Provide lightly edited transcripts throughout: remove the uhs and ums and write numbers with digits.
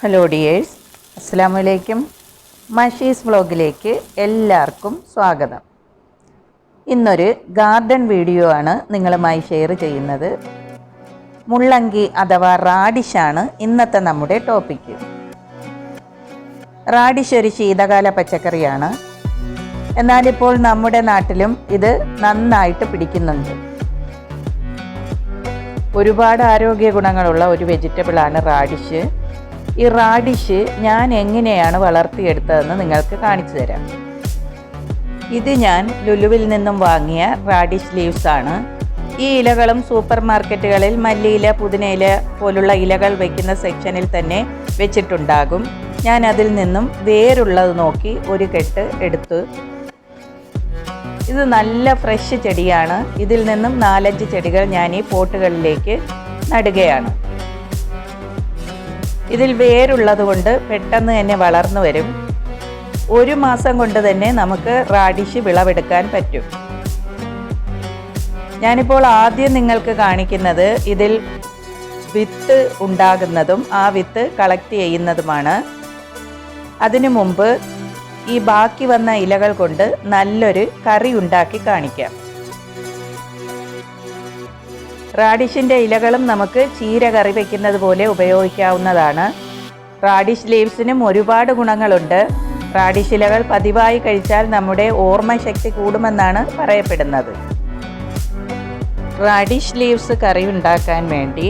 Hello dears, അസ്സലാമു അലൈക്കും. മഷീസ് വ്ളോഗിലേക്ക് എല്ലാവർക്കും സ്വാഗതം. ഇന്നൊരു ഗാർഡൻ വീഡിയോ ആണ് നിങ്ങളുമായി ഷെയർ ചെയ്യുന്നത്. മുള്ളങ്കി അഥവാ റാഡിഷാണ് ഇന്നത്തെ നമ്മുടെ ടോപ്പിക്ക്. റാഡിഷ് ഒരു ശീതകാല പച്ചക്കറിയാണ്. എന്നാലിപ്പോൾ നമ്മുടെ നാട്ടിലും ഇത് നന്നായിട്ട് പിടിക്കുന്നുണ്ട്. ഒരുപാട് ആരോഗ്യ ഗുണങ്ങളുള്ള ഒരു വെജിറ്റബിളാണ് റാഡിഷ്. ഈ റാഡിഷ് ഞാൻ എങ്ങനെയാണ് വളർത്തിയെടുത്തതെന്ന് നിങ്ങൾക്ക് കാണിച്ചു തരാം. ഇത് ഞാൻ ലുലുവിൽ നിന്നും വാങ്ങിയ റാഡിഷ് ലീവ്സ് ആണ്. ഈ ഇലകളും സൂപ്പർ മാർക്കറ്റുകളിൽ മല്ലിയില, പുതിനയില പോലുള്ള ഇലകൾ വയ്ക്കുന്ന സെക്ഷനിൽ തന്നെ വെച്ചിട്ടുണ്ടാകും. ഞാൻ അതിൽ നിന്നും വേരുള്ളത് നോക്കി ഒരു കെട്ട് എടുത്തു. ഇത് നല്ല ഫ്രഷ് ചെടിയാണ്. ഇതിൽ നിന്നും 4-5 ചെടികൾ ഞാൻ ഈ പോട്ടുകളിലേക്ക് നടുകയാണ്. ഇതിൽ വേരുള്ളത് കൊണ്ട് പെട്ടെന്ന് തന്നെ വളർന്നു വരും. 1 മാസം കൊണ്ട് തന്നെ നമുക്ക് റാഡിഷ് വിളവെടുക്കാൻ പറ്റും. ഞാനിപ്പോൾ ആദ്യം നിങ്ങൾക്ക് കാണിക്കുന്നത് ഇതിൽ വിത്ത് ഉണ്ടാകുന്നതും ആ വിത്ത് കളക്ട് ചെയ്യുന്നതുമാണ്. അതിനു മുമ്പ് ഈ ബാക്കി വന്ന ഇലകൾ കൊണ്ട് നല്ലൊരു കറി ഉണ്ടാക്കി കാണിക്കാം. റാഡിഷിൻ്റെ ഇലകളും നമുക്ക് ചീര കറി വയ്ക്കുന്നത് പോലെ ഉപയോഗിക്കാവുന്നതാണ്. റാഡിഷ് ലീവ്സിനും ഒരുപാട് ഗുണങ്ങളുണ്ട്. റാഡിഷ് ഇലകൾ പതിവായി കഴിച്ചാൽ നമ്മുടെ ഓർമ്മശക്തി കൂടുമെന്നാണ് പറയപ്പെടുന്നത്. റാഡിഷ് ലീവ്സ് കറി ഉണ്ടാക്കാൻ വേണ്ടി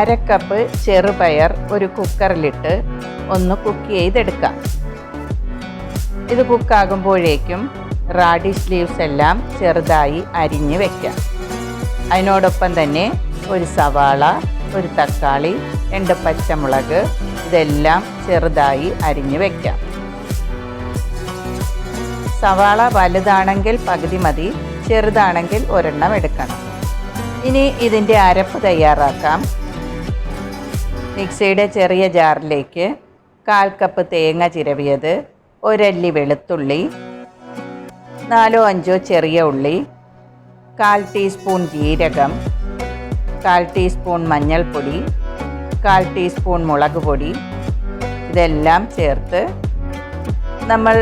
1/2 കപ്പ് ചെറുപയർ ഒരു കുക്കറിലിട്ട് ഒന്ന് കുക്ക് ചെയ്തെടുക്കാം. ഇത് കുക്കാകുമ്പോഴേക്കും റാഡിഷ് ലീവ്സ് എല്ലാം ചെറുതായി അരിഞ്ഞ് വെക്കാം. അതിനോടൊപ്പം തന്നെ ഒരു സവാള, ഒരു തക്കാളി, 2 പച്ചമുളക് ഇതെല്ലാം ചെറുതായി അരിഞ്ഞ് വെക്കാം. സവാള വലുതാണെങ്കിൽ പകുതി മതി, ചെറുതാണെങ്കിൽ 1 എടുക്കണം. ഇനി ഇതിൻ്റെ അരപ്പ് തയ്യാറാക്കാം. മിക്സിയുടെ ചെറിയ ജാറിലേക്ക് 1/4 കപ്പ് തേങ്ങ ചിരവിയത്, 1 അല്ലി വെളുത്തുള്ളി, 4-5 ചെറിയ ഉള്ളി, 1/4 ടീസ്പൂൺ ജീരകം, 1/4 ടീസ്പൂൺ മഞ്ഞൾപ്പൊടി, 1/4 ടീസ്പൂൺ മുളക് പൊടി ഇതെല്ലാം ചേർത്ത് നമ്മൾ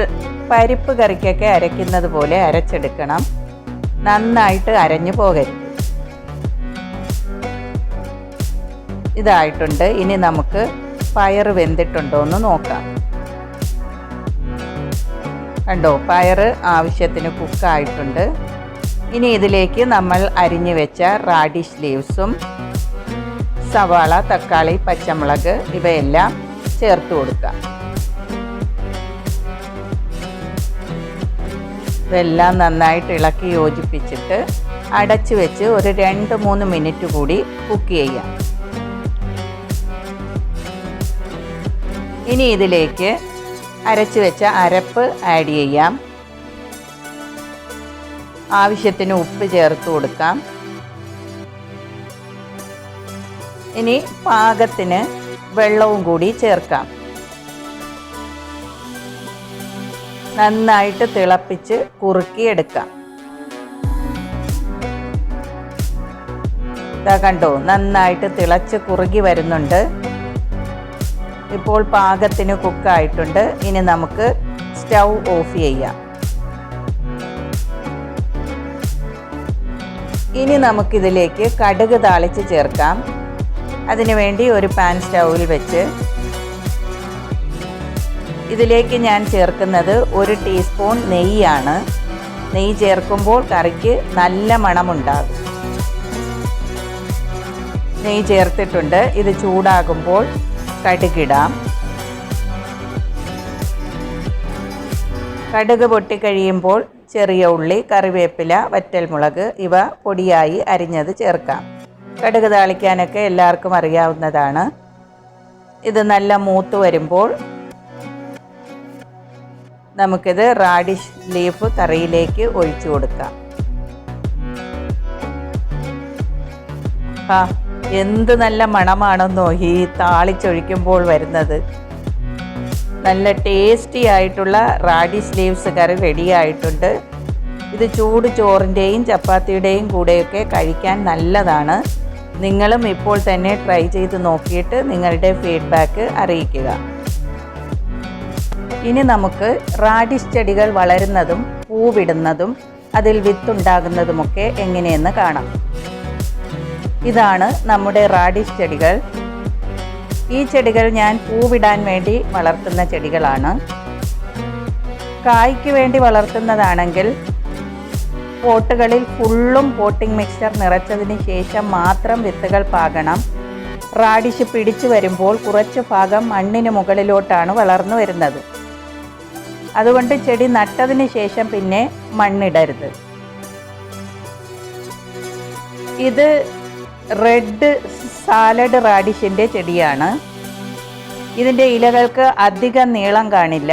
പരിപ്പ് കറിക്കൊക്കെ അരയ്ക്കുന്നത് പോലെ അരച്ചെടുക്കണം. നന്നായിട്ട് അരഞ്ഞു പോകരുത്. ഇതായിട്ടുണ്ട്. ഇനി നമുക്ക് പയർ വെന്തിട്ടുണ്ടോ എന്ന് നോക്കാം. കണ്ടോ, പയർ ആവശ്യത്തിന് കുക്കായിട്ടുണ്ട്. ഇനി ഇതിലേക്ക് നമ്മൾ അരിഞ്ഞു വെച്ച റാഡിഷ് ലീവ്സും സവാള, തക്കാളി, പച്ചമുളക് ഇവയെല്ലാം ചേർത്ത് കൊടുക്കാം. ഇതെല്ലാം നന്നായിട്ട് ഇളക്കി യോജിപ്പിച്ചിട്ട് അടച്ചു വെച്ച് ഒരു 2-3 മിനിറ്റ് കൂടി കുക്ക് ചെയ്യാം. ഇനി ഇതിലേക്ക് അരച്ചു വെച്ച അരപ്പ് ആഡ് ചെയ്യാം. ആവശ്യത്തിന് ഉപ്പ് ചേർത്ത് കൊടുക്കാം. ഇനി പാകത്തിന് വെള്ളവും കൂടി ചേർക്കാം. നന്നായിട്ട് തിളപ്പിച്ച് കുറുക്കിയെടുക്കാം. ഇതാ കണ്ടോ, നന്നായിട്ട് തിളച്ച് കുറുകി വരുന്നുണ്ട്. ഇപ്പോൾ പാകത്തിന് കുക്കായിട്ടുണ്ട്. ഇനി നമുക്ക് സ്റ്റൗ ഓഫ് ചെയ്യാം. ഇനി നമുക്കിതിലേക്ക് കടുക് താളിച്ച് ചേർക്കാം. അതിനുവേണ്ടി ഒരു പാൻ സ്റ്റൗവിൽ വെച്ച് ഇതിലേക്ക് ഞാൻ ചേർക്കുന്നത് 1 ടീസ്പൂൺ നെയ്യാണ്. നെയ്യ് ചേർക്കുമ്പോൾ കറിക്ക് നല്ല മണമുണ്ടാകും. നെയ്യ് ചേർത്തിട്ടുണ്ട്. ഇത് ചൂടാകുമ്പോൾ കടുകിടാം. കടുക് പൊട്ടിക്കഴിയുമ്പോൾ ചെറിയ ഉള്ളി, കറിവേപ്പില, വറ്റൽമുളക് ഇവ പൊടിയായി അരിഞ്ഞത് ചേർക്കാം. കടുക് താളിക്കാനൊക്കെ എല്ലാവർക്കും അറിയാവുന്നതാണ്. ഇത് നല്ല മൂത്ത് വരുമ്പോൾ നമുക്കിത് റാഡിഷ് ലീഫ് കറിയിലേക്ക് ഒഴിച്ചു കൊടുക്കാം. എന്ത് നല്ല മണമാണെന്നോ ഈ താളിച്ചൊഴിക്കുമ്പോൾ വരുന്നത്. നല്ല ടേസ്റ്റി ആയിട്ടുള്ള റാഡിഷ് ലീവ്സ് കറി റെഡി ആയിട്ടുണ്ട്. ഇത് ചൂട് ചോറിൻ്റെയും ചപ്പാത്തിയുടെയും കൂടെയൊക്കെ കഴിക്കാൻ നല്ലതാണ്. നിങ്ങളും ഇപ്പോൾ തന്നെ ട്രൈ ചെയ്ത് നോക്കിയിട്ട് നിങ്ങളുടെ ഫീഡ്ബാക്ക് അറിയിക്കുക. ഇനി നമുക്ക് റാഡിഷ് ചെടികൾ വളരുന്നതും പൂവിടുന്നതും അതിൽ വിത്തുണ്ടാകുന്നതുമൊക്കെ എങ്ങനെയെന്ന് കാണാം. ഇതാണ് നമ്മുടെ റാഡിഷ് ചെടികൾ. ഈ ചെടികൾ ഞാൻ പൂവിടാൻ വേണ്ടി വളർത്തുന്ന ചെടികളാണ്. കായ്ക്ക് വേണ്ടി വളർത്തുന്നതാണെങ്കിൽ പോട്ടുകളിൽ ഫുള്ളും പോട്ടിംഗ് മിക്സ്ചർ നിറച്ചതിന് ശേഷം മാത്രം വിത്തുകൾ പാകണം. റാഡിഷ് പിടിച്ചു വരുമ്പോൾ കുറച്ച് ഭാഗം മണ്ണിന് മുകളിലോട്ടാണ് വളർന്നു വരുന്നത്. അതുകൊണ്ട് ചെടി നട്ടതിന് ശേഷം പിന്നെ മണ്ണിടരുത്. ഇത് റെഡ് സാലഡ് റാഡിഷിൻ്റെ ചെടിയാണ്. ഇതിൻ്റെ ഇലകൾക്ക് അധികം നീളം കാണില്ല,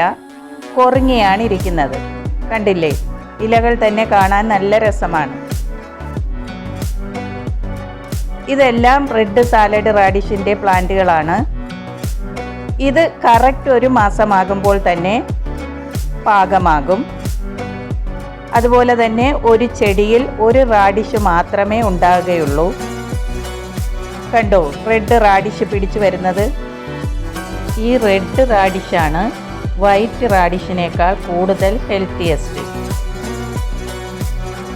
കൊറിങ്ങിയാണ് ഇരിക്കുന്നത്. കണ്ടില്ലേ, ഇലകൾ തന്നെ കാണാൻ നല്ല രസമാണ്. ഇതെല്ലാം റെഡ് സാലഡ് റാഡിഷിൻ്റെ പ്ലാന്റുകളാണ്. ഇത് കറക്റ്റ് 1 മാസമാകുമ്പോൾ തന്നെ പാകമാകും. അതുപോലെ തന്നെ ഒരു ചെടിയിൽ ഒരു റാഡിഷ് മാത്രമേ ഉണ്ടാകുകയുള്ളൂ. കണ്ടോ, റെഡ് റാഡിഷ് പിടിച്ചു വരുന്നത്. ഈ റെഡ് റാഡിഷാണ് വൈറ്റ് റാഡിഷിനേക്കാൾ കൂടുതൽ ഹെൽത്തിയസ്റ്റ്.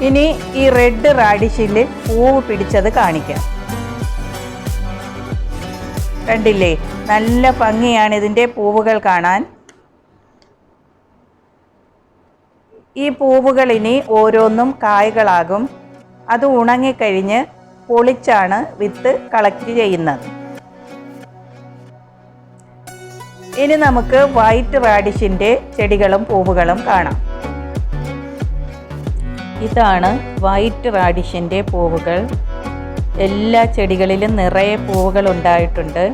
ഇനി ഈ റെഡ് റാഡിഷിൽ പൂവ് പിടിച്ചത് കാണിക്കാം. കണ്ടില്ലേ, നല്ല ഭംഗിയാണ് ഇതിൻ്റെ പൂവുകൾ കാണാൻ. ഈ പൂവുകൾ ഇനി ഓരോന്നും കായ്കളാകും. അത് ഉണങ്ങിക്കഴിഞ്ഞ് പൊളിച്ചാണ് വിത്ത് കളക്ട് ചെയ്യുന്നത്. ഇനി നമുക്ക് വൈറ്റ് റാഡിഷിൻ്റെ ചെടികളും പൂവുകളും കാണാം. ഇതാണ് വൈറ്റ് റാഡിഷിൻ്റെ പൂവുകൾ. എല്ലാ ചെടികളിലും നിറയെ പൂവുകൾ ഉണ്ടായിട്ടുണ്ട്.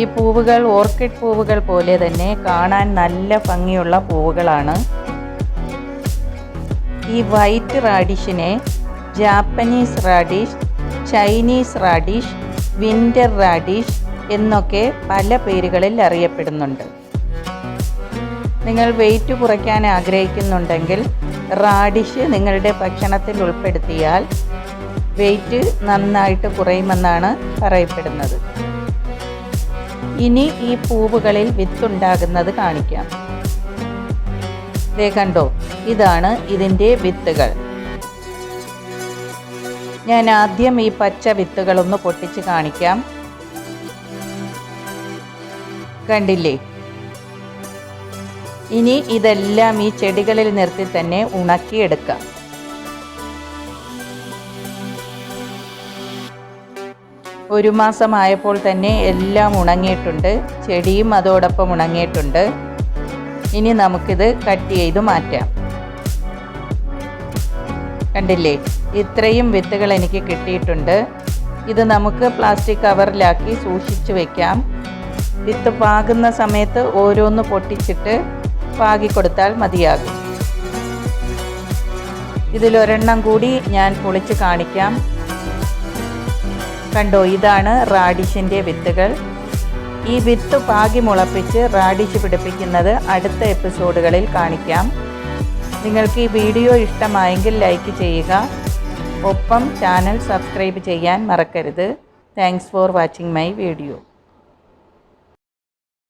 ഈ പൂവുകൾ ഓർക്കിഡ് പൂവുകൾ പോലെ തന്നെ കാണാൻ നല്ല ഭംഗിയുള്ള പൂവുകളാണ്. ഈ വൈറ്റ് റാഡിഷിനെ Japanese radish, Chinese radish, winter radish എന്നൊക്കെ പല പേരുകളിൽ അറിയപ്പെടുന്നുണ്ട്. നിങ്ങൾ വെയിറ്റ് കുറയ്ക്കാൻ ആഗ്രഹിക്കുന്നുണ്ടെങ്കിൽ റാഡിഷ് നിങ്ങളുടെ ഭക്ഷണത്തിൽ ഉൾപ്പെടുത്തിയാൽ വെയിറ്റ് നന്നായിട്ട് കുറയുമെന്നാണ് പറയപ്പെടുന്നത്. ഇനി ഈ പൂവുകളിൽ വിത്തുണ്ടാകുന്നത് കാണിക്കാം. ദേ കണ്ടോ, ഇതാണ് ഇതിൻ്റെ വിത്തുകൾ. ഞാൻ ആദ്യം ഈ പച്ച വിത്തുകളൊന്ന് പൊട്ടിച്ച് കാണിക്കാം. കണ്ടില്ലേ, ഇനി ഇതെല്ലാം ഈ ചെടികളിൽ നിർത്തി തന്നെ ഉണക്കിയെടുക്കാം. ഒരു മാസമായപ്പോൾ തന്നെ എല്ലാം ഉണങ്ങിയിട്ടുണ്ട്. ചെടിയും അതോടൊപ്പം ഉണങ്ങിയിട്ടുണ്ട്. ഇനി നമുക്കിത് കട്ട് ചെയ്ത് മാറ്റാം. കണ്ടില്ലേ, ഇത്രയും വിത്തുകൾ എനിക്ക് കിട്ടിയിട്ടുണ്ട്. ഇത് നമുക്ക് പ്ലാസ്റ്റിക് കവറിലാക്കി സൂക്ഷിച്ച് വയ്ക്കാം. വിത്ത് പാകുന്ന സമയത്ത് ഓരോന്ന് പൊട്ടിച്ചിട്ട് പാകിക്കൊടുത്താൽ മതിയാകും. ഇതിലൊരെണ്ണം കൂടി ഞാൻ പൊളിച്ച് കാണിക്കാം. കണ്ടോ, ഇതാണ് റാഡിഷിൻ്റെ വിത്തുകൾ. ഈ വിത്ത് പാകി മുളപ്പിച്ച് റാഡിഷ് പിടിപ്പിക്കുന്നത് അടുത്ത എപ്പിസോഡുകളിൽ കാണിക്കാം. നിങ്ങൾക്ക് ഈ വീഡിയോ ഇഷ്ടമായെങ്കിൽ ലൈക്ക് ചെയ്യുക. ഒപ്പം ചാനൽ സബ്സ്ക്രൈബ് ചെയ്യാൻ മറക്കരുത്. Thanks for watching my video.